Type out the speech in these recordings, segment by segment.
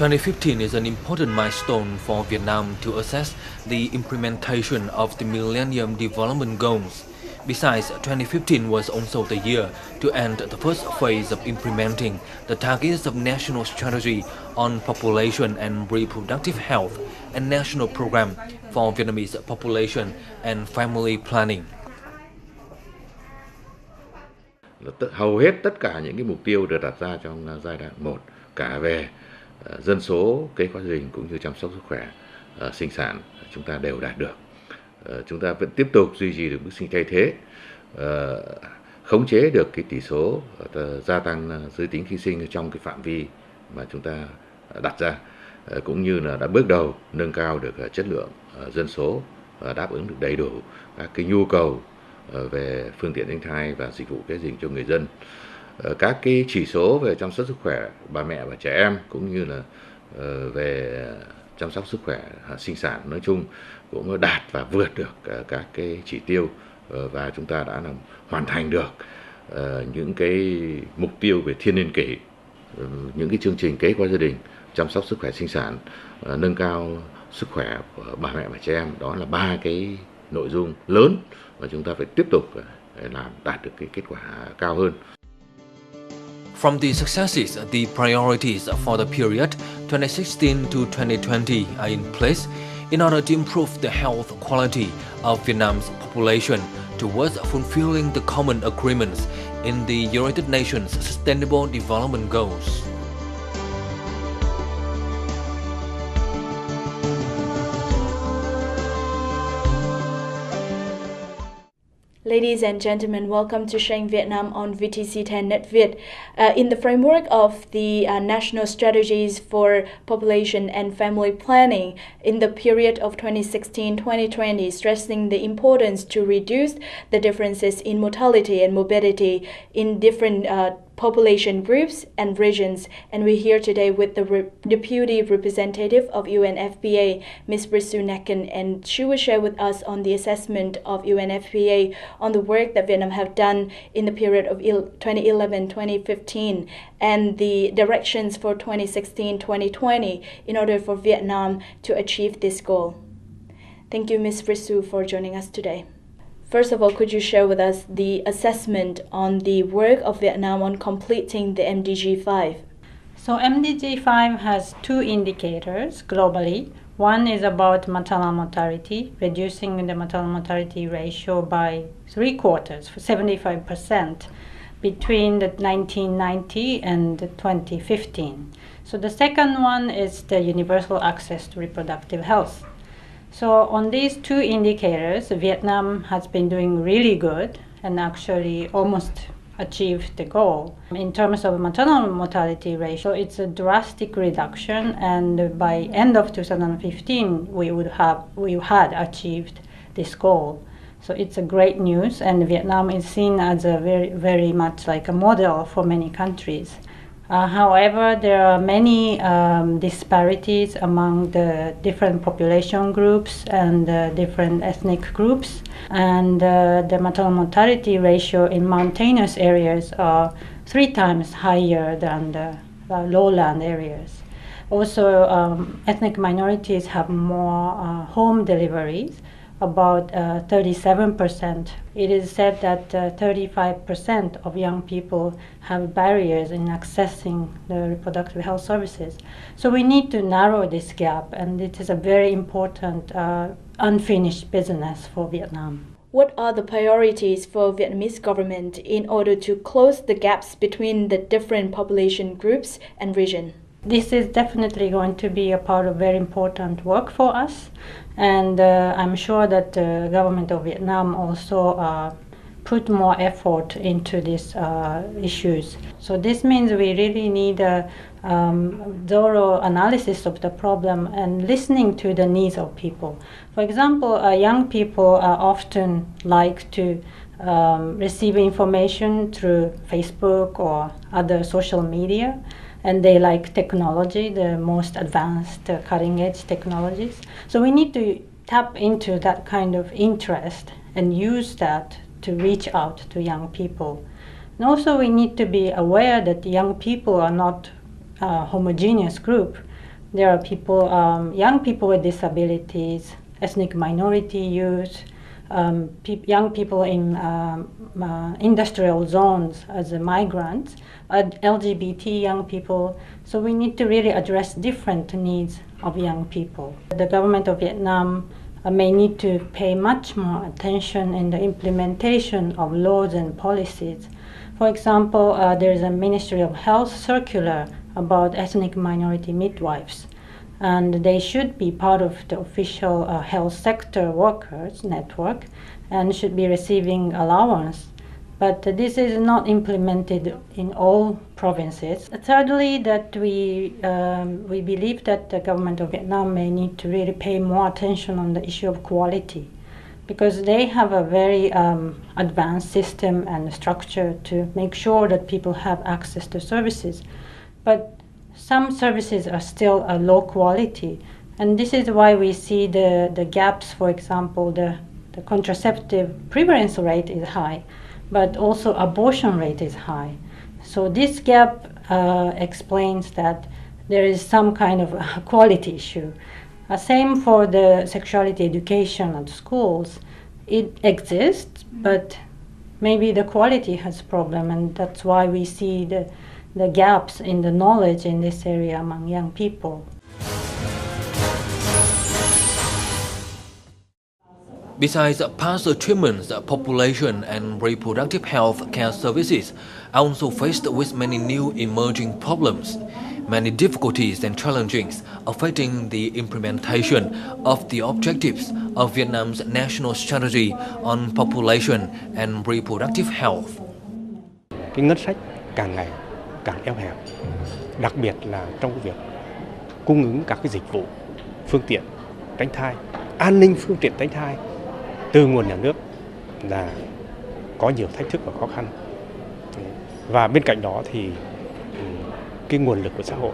2015 is an important milestone for Vietnam to assess the implementation of the Millennium Development Goals. Besides, 2015 was also the year to end the first phase of implementing the targets of National Strategy on Population and Reproductive Health and National Program for Vietnamese Population and Family Planning. Hầu hết tất cả những cái mục tiêu được đặt ra trong giai đoạn 1, cả về dân số, kế hoạch gia đình cũng như chăm sóc sức khỏe, sinh sản, chúng ta đều đạt được. Chúng ta vẫn tiếp tục duy trì được mức sinh thay thế, khống chế được cái tỷ số gia tăng giới tính khi sinh trong cái phạm vi mà chúng ta đặt ra, cũng như là đã bước đầu nâng cao được chất lượng dân số và đáp ứng được đầy đủ các cái nhu cầu về phương tiện sinh thai và dịch vụ kế sinh cho người dân. Các cái chỉ số về chăm sóc sức khỏe bà mẹ và trẻ em cũng như là về chăm sóc sức khỏe sinh sản nói chung cũng đạt và vượt được các cái chỉ tiêu, và chúng ta đã hoàn thành được những cái mục tiêu về thiên niên kỷ, những cái chương trình kế hoạch gia đình, chăm sóc sức khỏe sinh sản, nâng cao sức khỏe của bà mẹ và trẻ em. Đó là 3 cái nội dung lớn mà chúng ta phải tiếp tục để làm đạt được cái kết quả cao hơn. From the successes, the priorities for the period 2016 to 2020 are in place in order to improve the health quality of Vietnam's population towards fulfilling the common agreements in the United Nations Sustainable Development Goals. Ladies and gentlemen, welcome to Sheng Vietnam on VTC10 Net Việt. In the framework of the National Strategies for Population and Family Planning in the period of 2016-2020, stressing the importance to reduce the differences in mortality and morbidity in different population groups and regions, and we're here today with the Deputy Representative of UNFPA, Ms. Risu Nakan, and she will share with us on the assessment of UNFPA on the work that Vietnam have done in the period of 2011-2015 and the directions for 2016-2020 in order for Vietnam to achieve this goal. Thank you, Ms. Risu, for joining us today. First of all, could you share with us the assessment on the work of Vietnam on completing the MDG 5? So MDG 5 has 2 indicators globally. One is about maternal mortality, reducing the maternal mortality ratio by 3/4, for 75%, between the 1990 and 2015. So the second one is the universal access to reproductive health. So on these 2 indicators, Vietnam has been doing really good and actually almost achieved the goal. In terms of maternal mortality ratio, it's a drastic reduction, and by end of 2015, we had achieved this goal. So it's a great news, and Vietnam is seen as a very much like a model for many countries. However, there are many disparities among the different population groups and different ethnic groups, and the maternal mortality ratio in mountainous areas are 3 times higher than the lowland areas. Also, ethnic minorities have more home deliveries, about 37%. It is said that 35% of young people have barriers in accessing the reproductive health services. So we need to narrow this gap, and it is a very important unfinished business for Vietnam. What are the priorities for Vietnamese government in order to close the gaps between the different population groups and region? This is definitely going to be a part of very important work for us, and I'm sure that the government of Vietnam also put more effort into these issues. So this means we really need a thorough analysis of the problem and listening to the needs of people. For example, young people often like to receive information through Facebook or other social media, and they like technology, the most advanced cutting-edge technologies. So we need to tap into that kind of interest and use that to reach out to young people. And also we need to be aware that young people are not a homogeneous group. There are people, young people with disabilities, ethnic minority youth, young people in industrial zones as migrants, LGBT young people. So we need to really address different needs of young people. The government of Vietnam may need to pay much more attention in the implementation of laws and policies. For example, there is a Ministry of Health circular about ethnic minority midwives, and they should be part of the official health sector workers network and should be receiving allowance. But this is not implemented in all provinces. Thirdly, that we believe that the government of Vietnam may need to really pay more attention on the issue of quality, because they have a very advanced system and structure to make sure that people have access to services. But some services are still low quality, and this is why we see the gaps. For example, the contraceptive prevalence rate is high, but also abortion rate is high. So this gap explains that there is some kind of a quality issue. Same for the sexuality education at schools. It exists, but maybe the quality has a problem, and that's why we see the gaps in the knowledge in this area among young people. Besides past achievements, population and reproductive health care services are also faced with many new emerging problems, many difficulties and challenges affecting the implementation of the objectives of Vietnam's national strategy on population and reproductive health. Cái ngân sách càng ngày càng eo hẹp, đặc biệt là trong cái việc cung ứng các cái dịch vụ, phương tiện tránh thai, an ninh phương tiện tránh thai từ nguồn nhà nước là có nhiều thách thức và khó khăn. Và bên cạnh đó thì cái nguồn lực của xã hội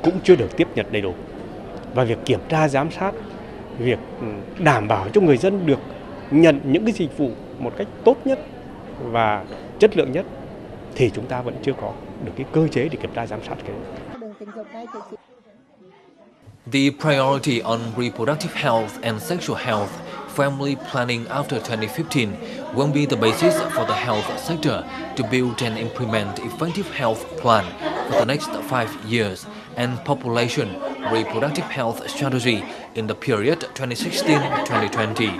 cũng chưa được tiếp nhận đầy đủ. Và việc kiểm tra giám sát, việc đảm bảo cho người dân được nhận những cái dịch vụ một cách tốt nhất và chất lượng nhất thì chúng ta vẫn chưa có được cái cơ chế để kiểm tra giám sát cái đấy. The priority on reproductive health and sexual health family planning after 2015 will be the basis for the health sector to build and implement effective health plan for the next 5 years and population reproductive health strategy in the period 2016-2020.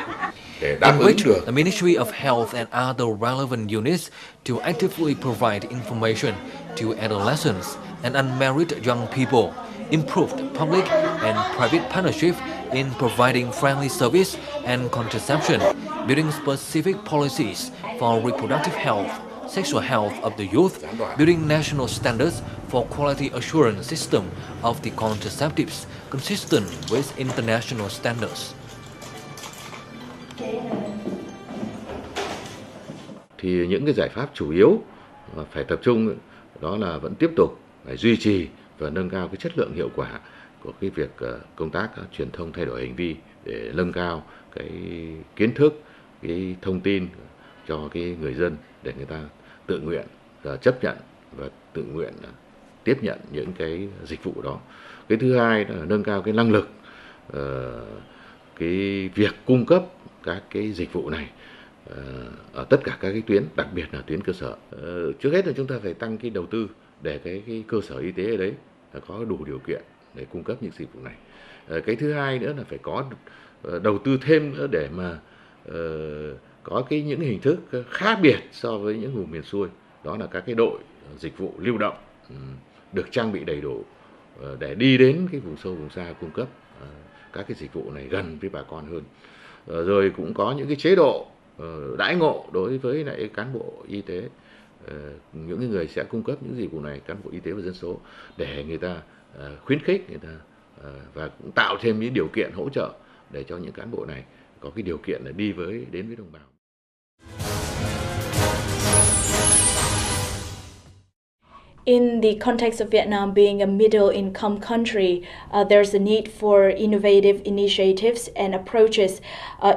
In which the Ministry of Health and other relevant units to actively provide information to adolescents and unmarried young people, improved public and private partnership in providing friendly service and contraception, building specific policies for reproductive health, sexual health of the youth, building national standards for quality assurance system of the contraceptives consistent with international standards. Thì những cái giải pháp chủ yếu phải tập trung đó là vẫn tiếp tục phải duy trì và nâng cao cái chất lượng hiệu quả của cái việc công tác truyền thông thay đổi hành vi để nâng cao cái kiến thức, cái thông tin cho cái người dân để người ta tự nguyện chấp nhận và tự nguyện tiếp nhận những cái dịch vụ đó. Cái thứ hai là nâng cao cái năng lực cái việc cung cấp các cái dịch vụ này ở tất cả các cái tuyến, đặc biệt là tuyến cơ sở. Trước hết là chúng ta phải tăng cái đầu tư để cái cơ sở y tế ở đấy có đủ điều kiện để cung cấp những dịch vụ này. Cái thứ hai nữa là phải có đầu tư thêm nữa để mà có những hình thức khác biệt so với những vùng miền xuôi. Đó là các cái đội dịch vụ lưu động được trang bị đầy đủ để đi đến cái vùng sâu vùng xa cung cấp các cái dịch vụ này gần với bà con hơn. Rồi cũng có những cái chế độ đãi ngộ đối với lại cán bộ y tế, những người sẽ cung cấp những dịch vụ này, cán bộ y tế và dân số, để người ta khuyến khích người ta và cũng tạo thêm những điều kiện hỗ trợ để cho những cán bộ này có cái điều kiện để đi đến với đồng bào. In the context of Vietnam being a middle-income country, there's a need for innovative initiatives and approaches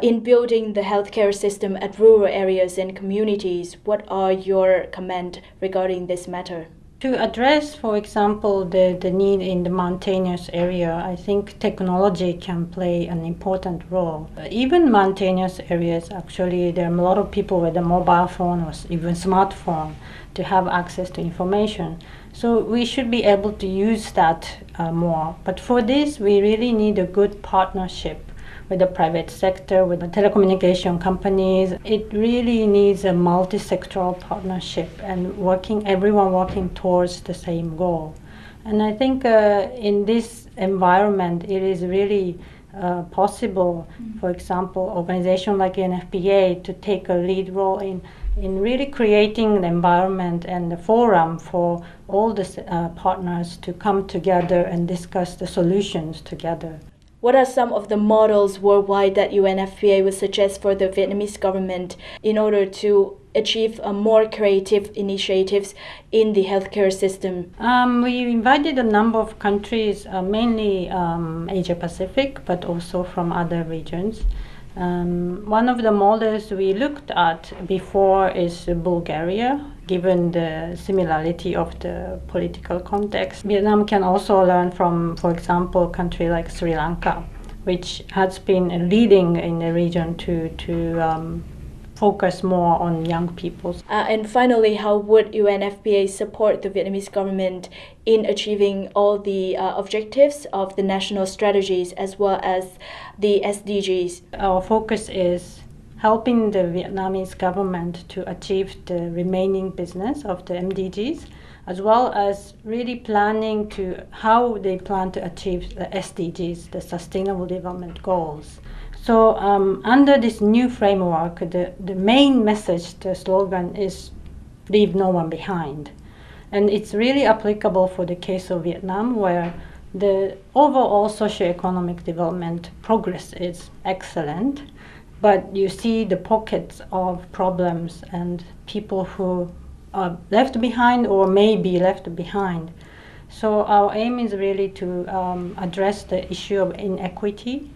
in building the healthcare system at rural areas and communities. What are your comments regarding this matter? To address, for example, the need in the mountainous area, I think technology can play an important role. Even mountainous areas, actually, there are a lot of people with a mobile phone or even smartphone to have access to information. So we should be able to use that more. But for this, we really need a good partnership with the private sector, with the telecommunication companies. It really needs a multi-sectoral partnership and everyone working towards the same goal. And I think in this environment, it is really possible, for example, organizations like UNFPA to take a lead role in really creating the environment and the forum for all the partners to come together and discuss the solutions together. What are some of the models worldwide that UNFPA would suggest for the Vietnamese government in order to achieve more creative initiatives in the healthcare system? We invited a number of countries, mainly Asia Pacific, but also from other regions. One of the models we looked at before is Bulgaria, given the similarity of the political context. Vietnam can also learn from, for example, a country like Sri Lanka, which has been leading in the region to focus more on young people. And finally, how would UNFPA support the Vietnamese government in achieving all the objectives of the national strategies as well as the SDGs? Our focus is helping the Vietnamese government to achieve the remaining business of the MDGs, as well as really planning to how they plan to achieve the SDGs, the Sustainable Development Goals. So under this new framework, the main message, the slogan is leave no one behind. And it's really applicable for the case of Vietnam, where the overall socioeconomic development progress is excellent, but you see the pockets of problems and people who are left behind or may be left behind. So our aim is really to address the issue of inequity.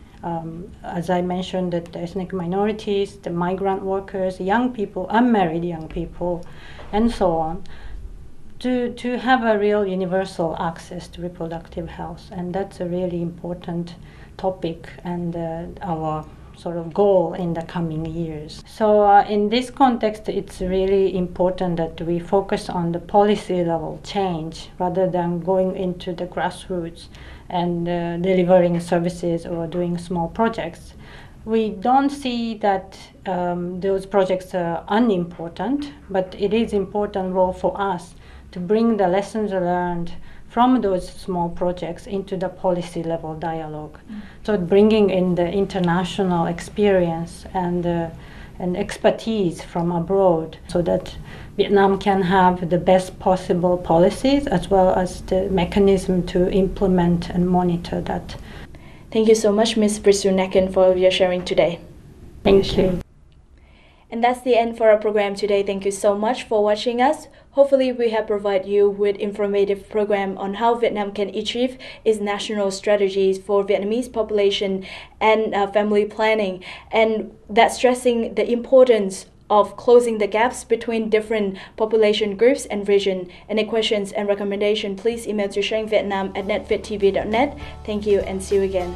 As I mentioned, the ethnic minorities, the migrant workers, young people, unmarried young people, and so on, to have a real universal access to reproductive health. And that's a really important topic and our sort of goal in the coming years. So in this context, it's really important that we focus on the policy level change rather than going into the grassroots and delivering services or doing small projects. We don't see that those projects are unimportant, but it is important role for us to bring the lessons learned from those small projects into the policy level dialogue. So bringing in the international experience and expertise from abroad so that Vietnam can have the best possible policies as well as the mechanism to implement and monitor that. Thank you so much, Ms. Prisunakan, for your sharing today. Thank you. And that's the end for our program today. Thank you so much for watching us. Hopefully, we have provided you with informative program on how Vietnam can achieve its national strategies for Vietnamese population and family planning, and that's stressing the importance of closing the gaps between different population groups and region. Any questions and recommendation, please email to sharingvietnam@netvittv.net. Thank you and see you again.